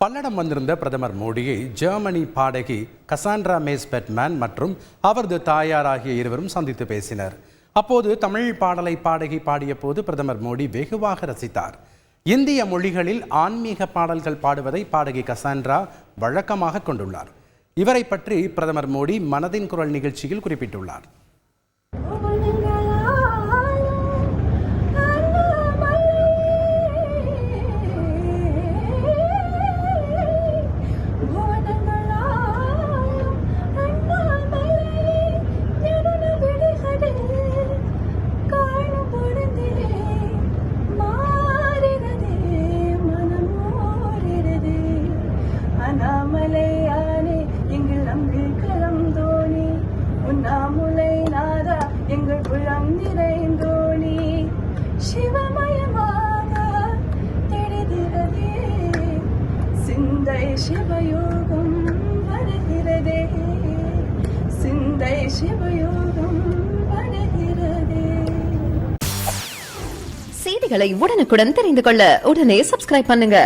பல்லடம் வந்திருந்த பிரதமர் மோடியை ஜெர்மனி பாடகி கசாண்ட்ரா மேஸ் பெட்மேன் மற்றும் அவரது தாயார் ஆகிய இருவரும் சந்தித்து பேசினர். அப்போது தமிழ் பாடலை பாடகி பாடிய போது பிரதமர் மோடி வெகுவாக ரசித்தார். இந்திய மொழிகளில் ஆன்மீக பாடல்கள் பாடுவதை பாடகி கசாண்ட்ரா வழக்கமாக கொண்டுள்ளார். இவரை பற்றி பிரதமர் மோடி மனதின் குரல் நிகழ்ச்சியில் குறிப்பிட்டுள்ளார். செய்திகளை உடனுக்குடன் தெரிந்து கொள்ள உடனே சப்ஸ்கிரைப் பண்ணுங்க.